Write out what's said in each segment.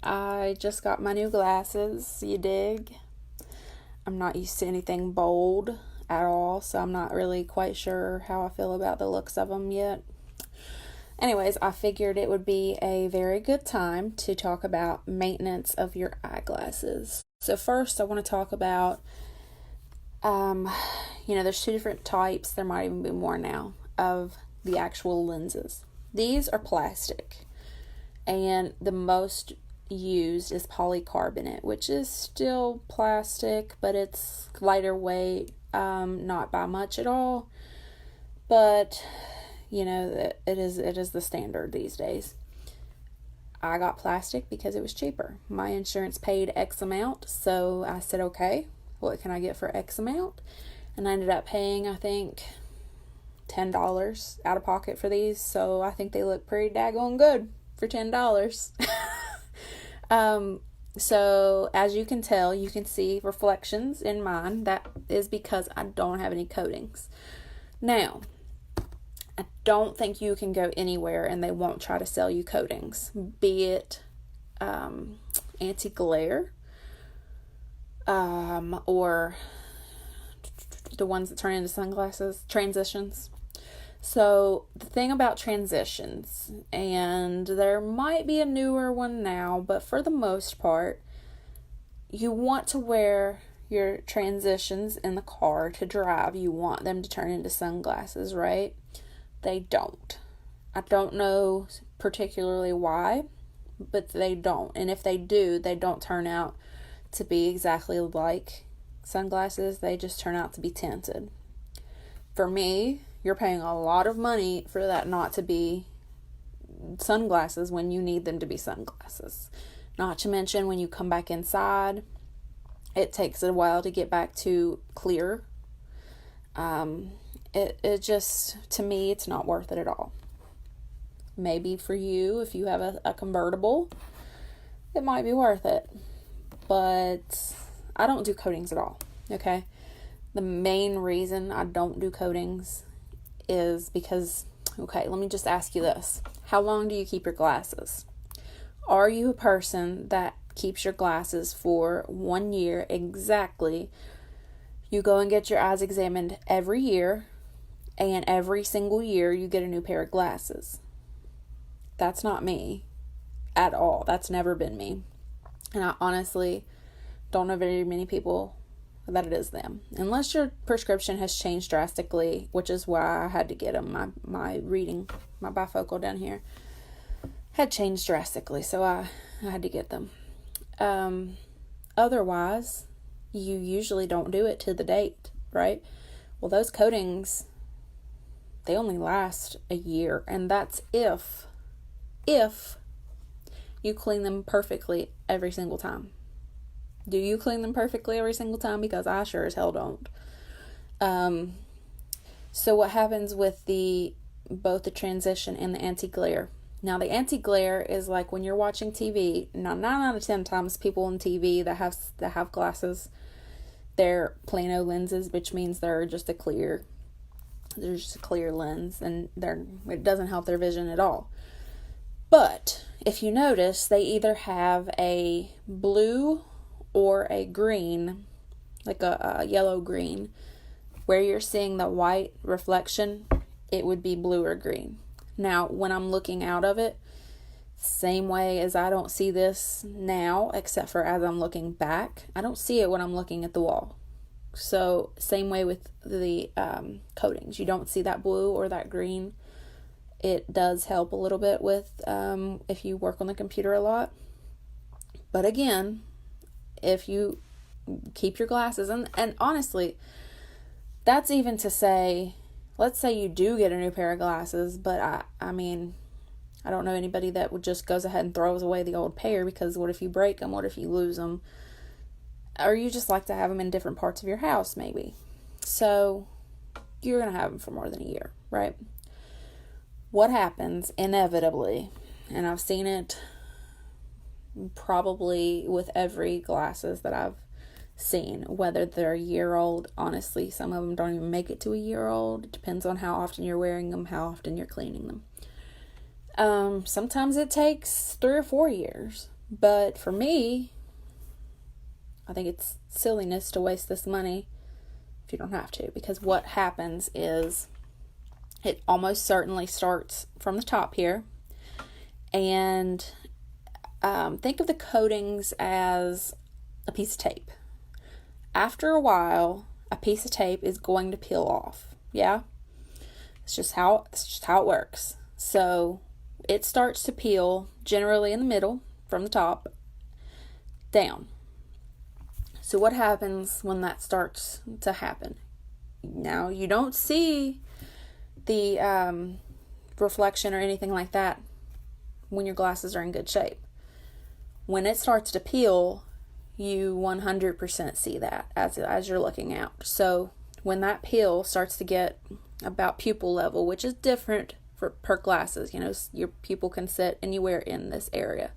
I just got my new glasses, you dig? I'm not used to anything bold at all, so I'm not really quite sure how I feel about the looks of them yet. Anyways, I figured it would be a very good time to talk about maintenance of your eyeglasses. So first, I want to talk about, there's two different types, there might even be more now, of the actual lenses. These are plastic, and the most used is polycarbonate, which is still plastic, but it's lighter weight, not by much at all, but it is the standard these days. I got plastic because it was cheaper. My insurance paid X amount, so I said, okay, what can I get for X amount? And I ended up paying, I think, $10 out of pocket for these, so I think they look pretty daggone good for $10. So as you can tell, you can see reflections in mine. That is because I don't have any coatings. Now, I don't think you can go anywhere and they won't try to sell you coatings, be it anti-glare, or the ones that turn into sunglasses, transitions. So the thing about transitions, and there might be a newer one now, but for the most part, you want to wear your transitions in the car to drive. You want them to turn into sunglasses, right? They don't. I don't know particularly why, but they don't. And if they do, they don't turn out to be exactly like sunglasses. They just turn out to be tinted. For me, you're paying a lot of money for that not to be sunglasses when you need them to be sunglasses. Not to mention when you come back inside, it takes a while to get back to clear. It just, to me, it's not worth it at all. Maybe for you, if you have a convertible, it might be worth it. But I don't do coatings at all, okay? The main reason I don't do coatings is because, okay, let me just ask you this. How long do you keep your glasses? Are you a person that keeps your glasses for 1 year exactly? You go and get your eyes examined every year, and every single year you get a new pair of glasses. That's not me at all. That's never been me. And I honestly don't know very many people that it is them. Unless your prescription has changed drastically, which is why I had to get them. My reading, my bifocal down here, had changed drastically, so I had to get them. Otherwise, you usually don't do it to the date, right? Well, those coatings, they only last a year, and that's if you clean them perfectly every single time. Do you clean them perfectly every single time? Because I sure as hell don't. So what happens with both the transition and the anti-glare? Now, the anti-glare is like when you're watching TV. Now, 9 out of 10 times people on TV that have glasses, they're plano lenses, which means there's just a clear lens, and it doesn't help their vision at all. But if you notice, they either have a blue or a green, like a yellow green. Where you're seeing the white reflection, it would be blue or green. Now, when I'm looking out of it, same way as I don't see this now, except for as I'm looking back, I don't see it when I'm looking at the wall. So, same way with the coatings. You don't see that blue or that green. It does help a little bit with if you work on the computer a lot. But again, if you keep your glasses, and honestly, that's even to say, let's say you do get a new pair of glasses, but I mean, I don't know anybody that would just goes ahead and throws away the old pair, because what if you break them? What if you lose them? Or you just like to have them in different parts of your house, maybe. So you're going to have them for more than a year, right? What happens inevitably, and I've seen it probably with every glasses that I've seen, whether they're a year old. Honestly, some of them don't even make it to a year old. It depends on how often you're wearing them, how often you're cleaning them. Sometimes it takes 3 or 4 years. But for me, I think it's silliness to waste this money if you don't have to, because what happens is it almost certainly starts from the top here. And think of the coatings as a piece of tape. After a while, a piece of tape is going to peel off. Yeah? It's just how it works. So it starts to peel generally in the middle, from the top down. So what happens when that starts to happen? Now, you don't see the reflection or anything like that when your glasses are in good shape. When it starts to peel, you 100% see that as you're looking out. So when that peel starts to get about pupil level, which is different per glasses, your pupil can sit anywhere in this area,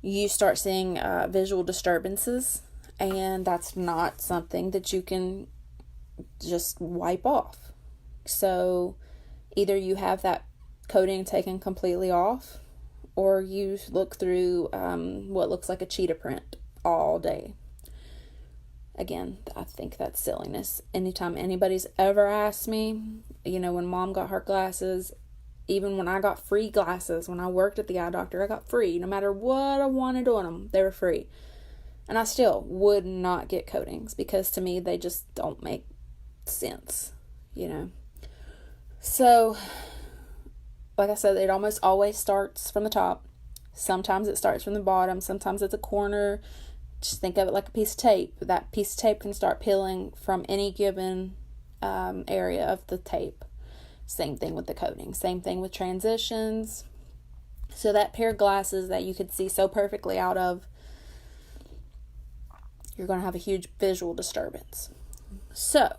you start seeing visual disturbances, and that's not something that you can just wipe off. So either you have that coating taken completely off, or you look through what looks like a cheetah print all day. Again, I think that's silliness. Anytime anybody's ever asked me, when Mom got her glasses, even when I got free glasses, when I worked at the eye doctor, I got free. No matter what I wanted on them, they were free. And I still would not get coatings, because to me, they just don't make sense, So, like I said, it almost always starts from the top. Sometimes it starts from the bottom. Sometimes it's a corner. Just think of it like a piece of tape. That piece of tape can start peeling from any given area of the tape. Same thing with the coating. Same thing with transitions. So that pair of glasses that you could see so perfectly out of, you're going to have a huge visual disturbance. So,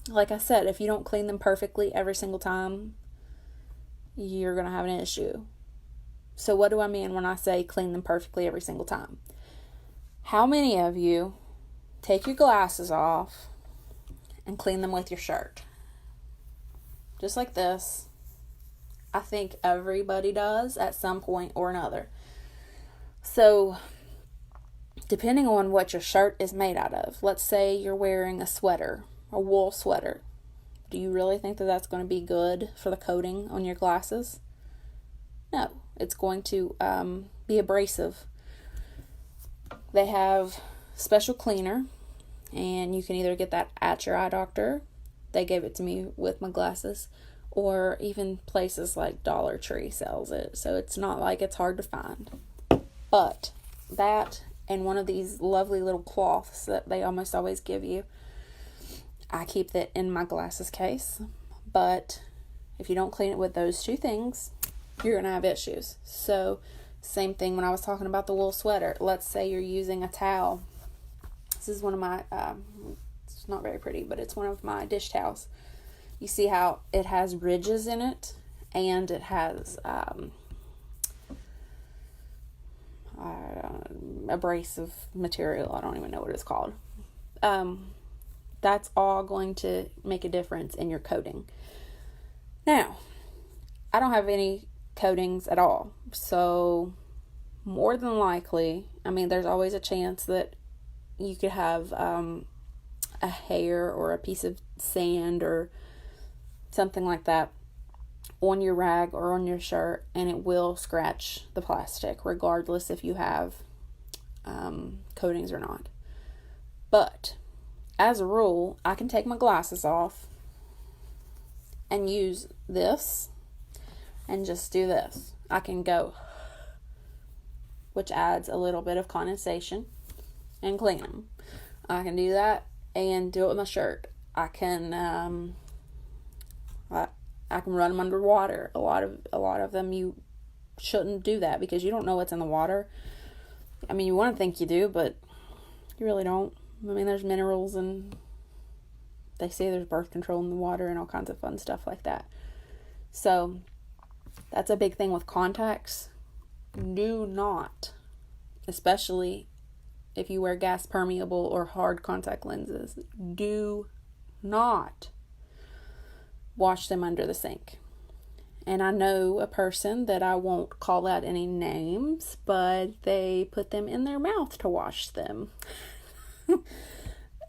like I said, if you don't clean them perfectly every single time, you're going to have an issue. So what do I mean when I say clean them perfectly every single time? How many of you take your glasses off and clean them with your shirt? Just like this. I think everybody does at some point or another. So, depending on what your shirt is made out of, let's say you're wearing a sweater, a wool sweater. Do you really think that that's going to be good for the coating on your glasses? No, it's going to be abrasive. They have special cleaner, and you can either get that at your eye doctor. They gave it to me with my glasses, or even places like Dollar Tree sells it, so it's not like it's hard to find. But that and one of these lovely little cloths that they almost always give you, I keep that in my glasses case. But if you don't clean it with those two things, you're going to have issues. So same thing when I was talking about the wool sweater. Let's say you're using a towel. This is one of my it's not very pretty, but it's one of my dish towels. You see how it has ridges in it, and it has abrasive material. I don't even know what it's called. That's all going to make a difference in your coating. Now, I don't have any coatings at all, so more than likely, there's always a chance that you could have a hair or a piece of sand or something like that on your rag or on your shirt, and it will scratch the plastic regardless if you have coatings or not. But as a rule, I can take my glasses off and use this and just do this. I can go, which adds a little bit of condensation, and clean them. I can do that and do it with my shirt. I can run them under water. A lot of them you shouldn't do that because you don't know what's in the water. You want to think you do, but you really don't. There's minerals, and they say there's birth control in the water and all kinds of fun stuff like that. So that's a big thing with contacts. Do not, especially if you wear gas permeable or hard contact lenses, do not wash them under the sink. And I know a person that I won't call out any names, but they put them in their mouth to wash them.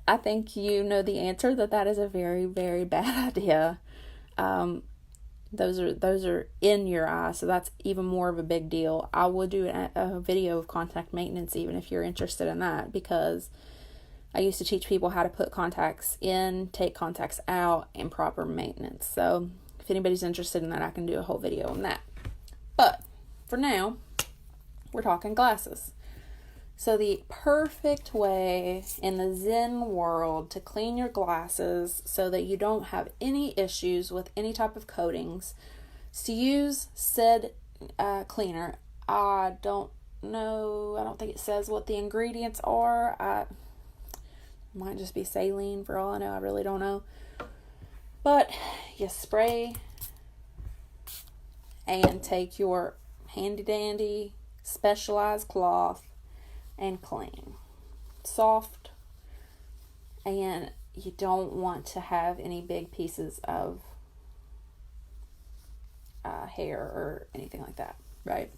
I think you know the answer, that is a very, very bad idea. Those are in your eye, so that's even more of a big deal. I will do a video of contact maintenance even if you're interested in that, because I used to teach people how to put contacts in, take contacts out, and proper maintenance. So if anybody's interested in that, I can do a whole video on that. But for now, we're talking glasses. So the perfect way in the Zen world to clean your glasses so that you don't have any issues with any type of coatings is to use said cleaner. I don't think it says what the ingredients are. It might just be saline for all I know. I really don't know. But you spray and take your handy dandy specialized cloth and clean. Soft, and you don't want to have any big pieces of hair or anything like that, right?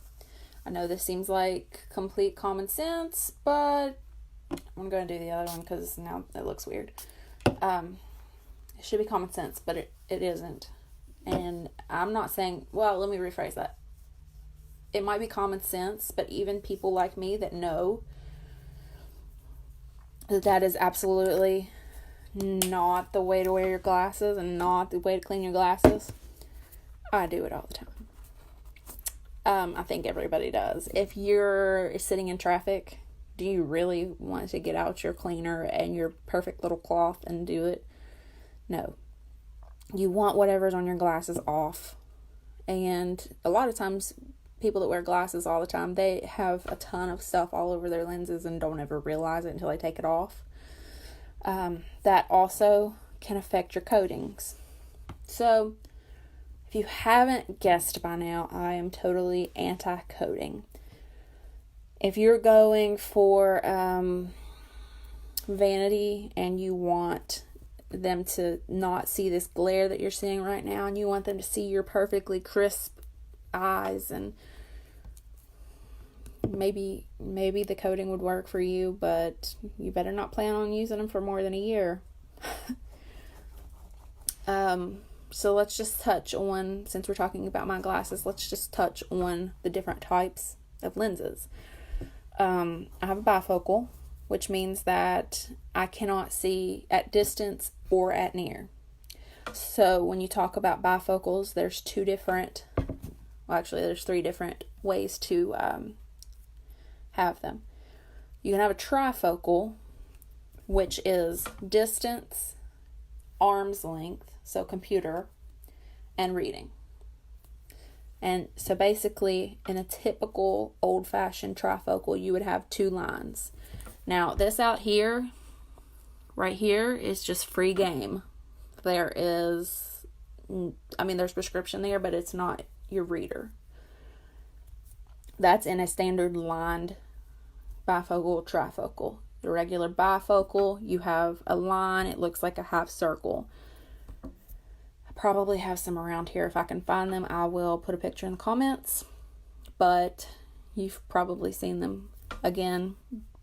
I know this seems like complete common sense, but I'm going to do the other one because now it looks weird. It should be common sense, but it isn't. And I'm not saying, well, let me rephrase that. It might be common sense, but even people like me that know that is absolutely not the way to wear your glasses and not the way to clean your glasses, I do it all the time. I think everybody does. If you're sitting in traffic, do you really want to get out your cleaner and your perfect little cloth and do it? No. You want whatever's on your glasses off. And a lot of times, people that wear glasses all the time, they have a ton of stuff all over their lenses and don't ever realize it until they take it off. That also can affect your coatings. So, if you haven't guessed by now, I am totally anti-coating. If you're going for vanity and you want them to not see this glare that you're seeing right now, and you want them to see your perfectly crisp eyes, and maybe the coating would work for you, but you better not plan on using them for more than a year. So let's just touch on, since we're talking about my glasses, let's just touch on the different types of lenses. I have a bifocal, which means that I cannot see at distance or at near. So when you talk about bifocals, there's three different ways to have them. You can have a trifocal, which is distance, arm's length, so computer, and reading. And so basically, in a typical old-fashioned trifocal, you would have two lines. Now, this out here, right here, is just free game. There's prescription there, but it's not your reader. That's in a standard lined bifocal, trifocal. The regular bifocal, you have a line, it looks like a half circle. I probably have some around here. If I can find them, I will put a picture in the comments. But you've probably seen them. Again,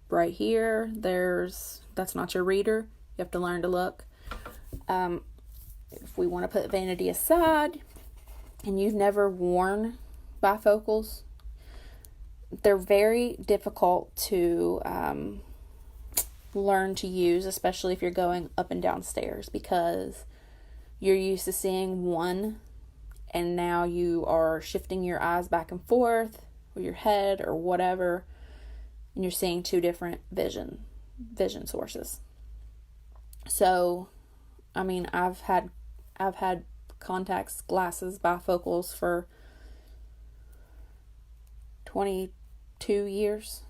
right here, that's not your reader. You have to learn to look. If we want to put vanity aside, and you've never worn bifocals, they're very difficult to learn to use, especially if you're going up and down stairs, because you're used to seeing one, and now you are shifting your eyes back and forth, or your head, or whatever, and you're seeing two different vision sources. So, I've had contacts, glasses, bifocals for 22 years.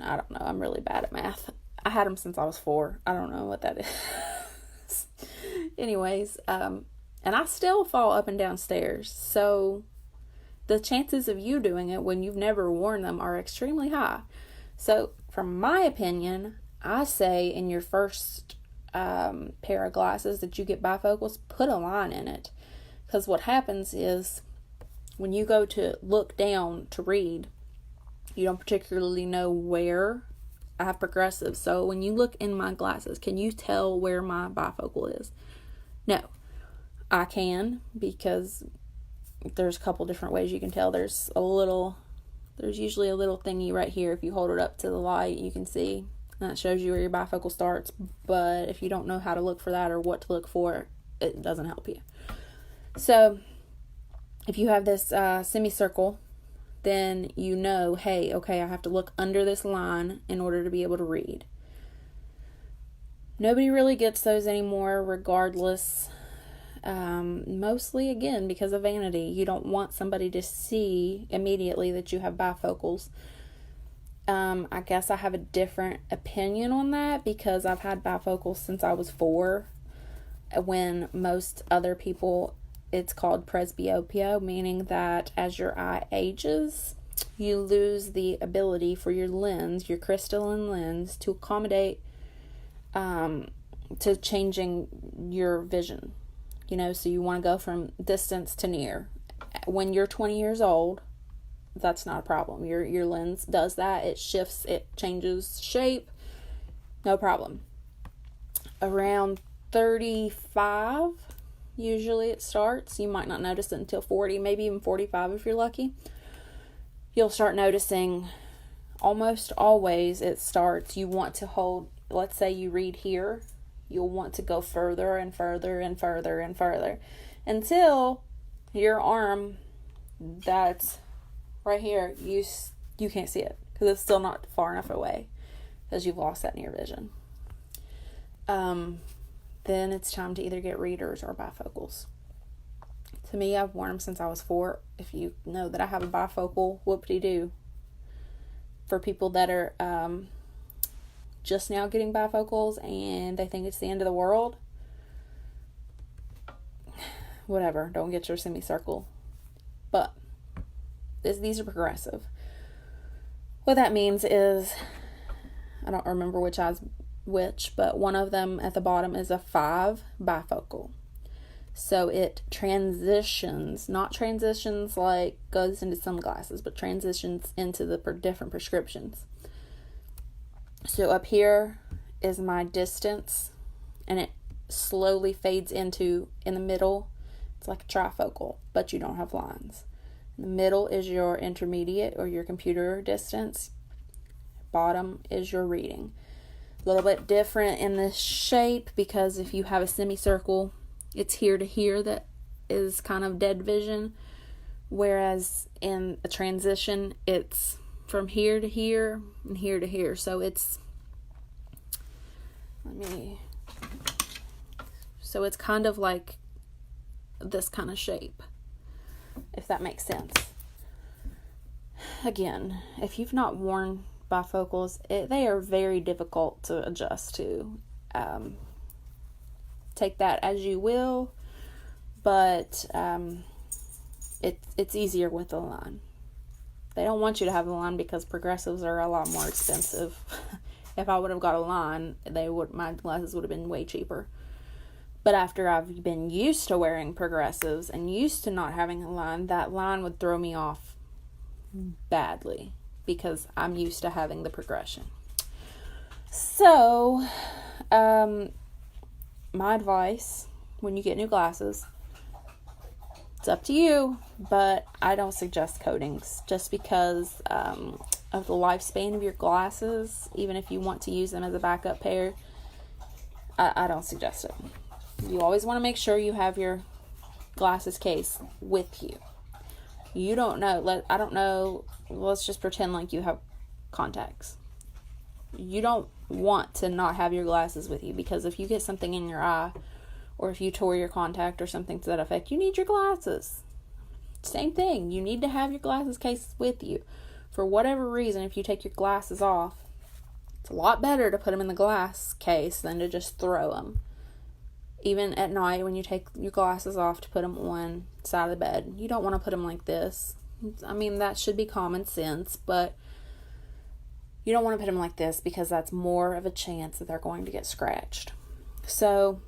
I don't know. I'm really bad at math. I had them since I was 4. I don't know what that is. Anyways, and I still fall up and down stairs. So the chances of you doing it when you've never worn them are extremely high. So from my opinion, I say in your first pair of glasses that you get bifocals, put a line in it. Because what happens is when you go to look down to read, you don't particularly know where I have progressive. So when you look in my glasses, can you tell where my bifocal is? No. I can, because there's a couple different ways you can tell. There's usually a little thingy right here. If you hold it up to the light, you can see. And that shows you where your bifocal starts. But if you don't know how to look for that or what to look for, it doesn't help you. So if you have this semicircle, then you know, hey, okay, I have to look under this line in order to be able to read. Nobody really gets those anymore, regardless. Mostly, again, because of vanity. You don't want somebody to see immediately that you have bifocals. I guess I have a different opinion on that because I've had bifocals since I was 4, when most other people, it's called presbyopia, meaning that as your eye ages, you lose the ability for your lens, your crystalline lens, to accommodate to changing your vision. So you want to go from distance to near. When you're 20 years old, that's not a problem. Your lens does that. It shifts, it changes shape, no problem. Around 35, usually it starts. You might not notice it until 40, maybe even 45 if you're lucky. You'll start noticing, almost always it starts, you want to hold, let's say you read here, you'll want to go further and further and further and further until your arm that's right here, you can't see it because it's still not far enough away because you've lost that near vision. Then it's time to either get readers or bifocals. To me, I've worn them since I was 4. If you know that I have a bifocal, whoop-de-doo. For people that are just now getting bifocals and they think it's the end of the world, whatever, don't get your semicircle. But these are progressive. What that means is, I don't remember which eye's which, but one of them at the bottom is a 5 bifocal. So it transitions, not transitions like goes into sunglasses, but transitions into the different prescriptions. So up here is my distance, and it slowly fades into, in the middle, it's like a trifocal, but you don't have lines. In the middle is your intermediate or your computer distance. Bottom is your reading. A little bit different in this shape because if you have a semicircle, it's here to here that is kind of dead vision, whereas in a transition, it's from here to here and here to here. So it's, so it's kind of like this kind of shape, if that makes sense. Again, if you've not worn bifocals, they are very difficult to adjust to. Take that as you will, but it's easier with a line. They don't want you to have a line because progressives are a lot more expensive. If I would have got a line, my glasses would have been way cheaper. But after I've been used to wearing progressives and used to not having a line, that line would throw me off badly because I'm used to having the progression. So, my advice when you get new glasses, it's up to you, but I don't suggest coatings just because of the lifespan of your glasses. Even if you want to use them as a backup pair, I don't suggest it. You always want to make sure you have your glasses case with you. You don't know, I don't know, let's just pretend like you have contacts. You don't want to not have your glasses with you, because if you get something in your eye, or if you tore your contact or something to that effect, you need your glasses. Same thing, you need to have your glasses case with you. For whatever reason, if you take your glasses off, it's a lot better to put them in the glass case than to just throw them. Even at night when you take your glasses off to put them on the side of the bed, you don't want to put them like this. I mean, that should be common sense, but you don't want to put them like this because that's more of a chance that they're going to get scratched. So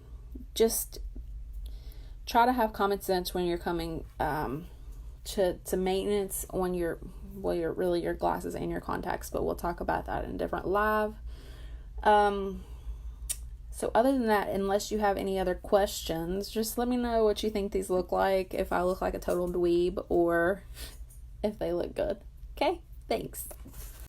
just try to have common sense when you're coming to maintenance on your glasses and your contacts, but we'll talk about that in a different live. So other than that, unless you have any other questions, just let me know what you think these look like, if I look like a total dweeb or if they look good. Okay, thanks.